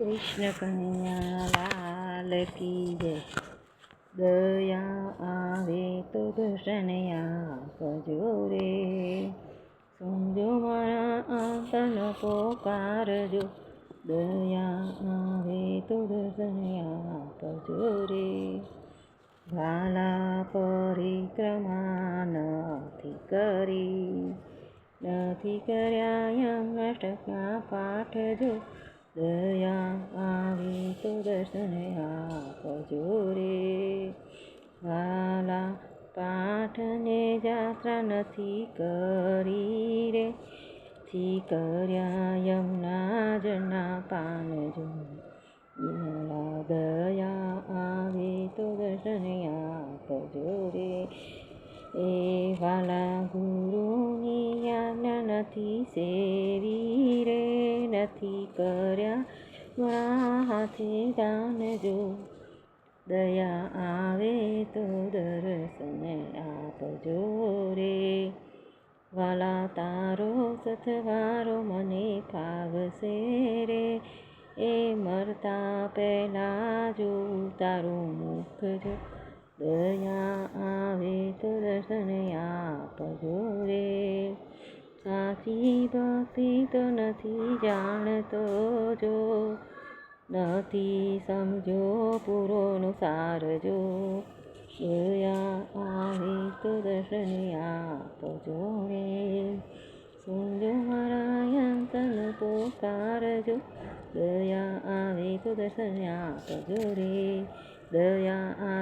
કૃષ્ણ કનૈયા લાલ કી જય. દયા આવે તો દર્શન આપજો રે, સમજો મારા આંતનો પોકારજો. દયા આવે તો દર્શન આપજો રે, ભાલા પરિક્રમા નથી કર્યા અષ્ટકના પાઠ. જો દયા આવે તો દર્શન આપજો રે, વાલા પાઠને જાત્રા નથી કરી રે, કર્યા યમના જના પાનજો. દયા આવે તો દર્શન આપજો રે, એ વાલા ગુરુની આજ્ઞા નથી સેવી રે, નથી કર્યા મારા હાથે દાનજો. દયા આવે તો દર્શન આપજો રે, વાલા તારો સથવારો મને ફાવશે રે, એ મરતા પહેલાં જો તારું મુખ જો. દયા આવે તો દર્શન આપજો રે, સાચી ભક્તિ તો નથી જાણતો જો, નથી સમજો પૂરોનો સાર જો. દયા આવે તો દર્શન આપજો રે, સમજો મારા અંતનો પોકારજો. દયા આવે તો દર્શન આપજો રે, દયા